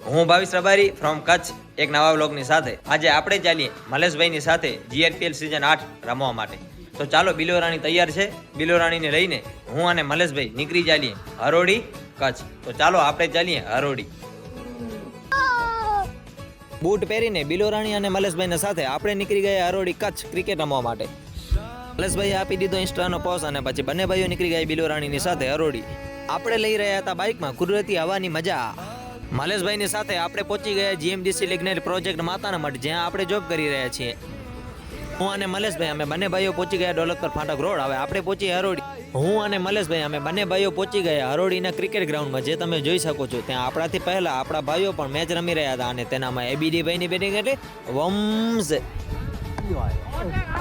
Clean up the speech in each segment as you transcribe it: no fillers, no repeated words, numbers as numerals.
હું ભાવિશ રબારી ફ્રોમ કચ્છ એક નવા વ્લોગની સાથે આજે આપણે ચાલીએ મલેશભાઈની સાથે GRPL સિઝન 8 રમવા માટે. તો ચાલો બિલોરાણી તૈયાર છે. બિલોરાણીને લઈને હું અને મલેશભાઈ નીકળી ચાલીએ હરોડી કચ્છ. તો ચાલો આપણે ચાલીએ હરોડી. બૂટ પહેરીને બિલોરાણી અને મલેશભાઈના સાથે આપણે નીકળી ગયા હરોડી કચ્છ ક્રિકેટ રમવા માટે. મલેશભાઈએ આપી દીધો ઇન્સ્ટાનો પોઝ અને પછી બંને ભાઈઓ નીકળી ગયા બિલોરાણીની સાથે હરોડી. આપણે લઈ રહ્યા હતા બાઇકમાં કુદરતી હવાની મજા. મલેશભાઈની સાથે આપણે પહોંચી ગયા GMDC લિગ્નાઇટ પ્રોજેક્ટ માતાના મઠ, જ્યાં આપણે જોબ કરી રહ્યા છીએ. હું અને મલેશભાઈ અમે બંને ભાઈઓ પહોંચી ગયા દોલતપર ફાટક રોડ. હવે આપણે પહોંચી હરોડી. હું અને મલેશભાઈ અમે બંને ભાઈઓ પહોંચી ગયા હરોડીના ક્રિકેટ ગ્રાઉન્ડમાં, જે તમે જોઈ શકો છો. ત્યાં આપણાથી પહેલા આપણા ભાઈઓ પણ મેચ રમી રહ્યા હતા અને તેનામાં ABD ભાઈની બેટિંગ એટલે વમ્સ.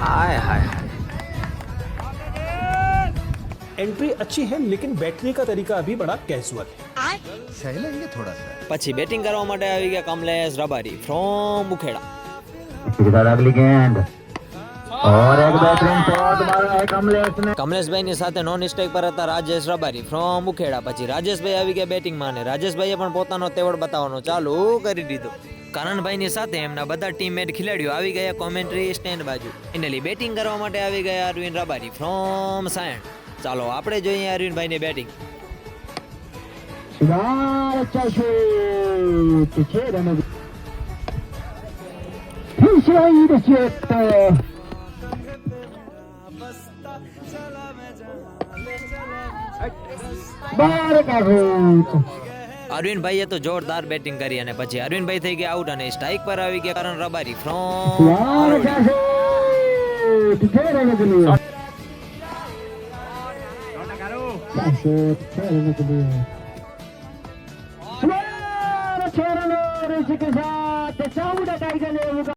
હાય હાય. एंट्री अच्छी है लेकिन बैठने का तरीका अभी बड़ा कैजुअल है. सहलेंगे थोड़ा सा. પછી બેટિંગ કરવા માટે આવી ગયા કમલેશ રબારી ફ્રોમ મુખેડા. अगली गेंद और एक बेहतरीन शॉट मारा है कमलेश ने. કમલેશભાઈની સાથે નોન સ્ટ્રાઇક પર હતા રાજેશ રબારી ફ્રોમ મુખેડા. પછી રાજેશભાઈ આવી ગયા બેટિંગમાં અને રાજેશભાઈએ પણ પોતાનો તેવડ બતાવવાનો ચાલુ કરી દીધો. કરણભાઈની સાથે એમના બધા ટીમમેટ ખેલાડીઓ આવી ગયા કોમેન્ટ્રી સ્ટેન્ડ બાજુ. ફાઇનલી બેટિંગ કરવા માટે આવી ગયા અરવિંદ રબારી ફ્રોમ સાયણ. ચાલો આપણે જોઈએ અરવિંદભાઈની બેટિંગ. अच्छा शॉट 6 रनों फिर से आई शॉट बार का शॉट. અરવિંદભાઈએ તો જોરદાર બેટિંગ કરી અને પછી અરવિંદભાઈ થઈ ગયા આઉટ અને સ્ટ્રાઇક પર આવી ગયા કરણ રબારી ફ્રોમ अच्छा शॉट 6 रनों के लिए. शॉट 6 रनों के लिए. 6 रनों और इसी के साथ 14 टाइगर ने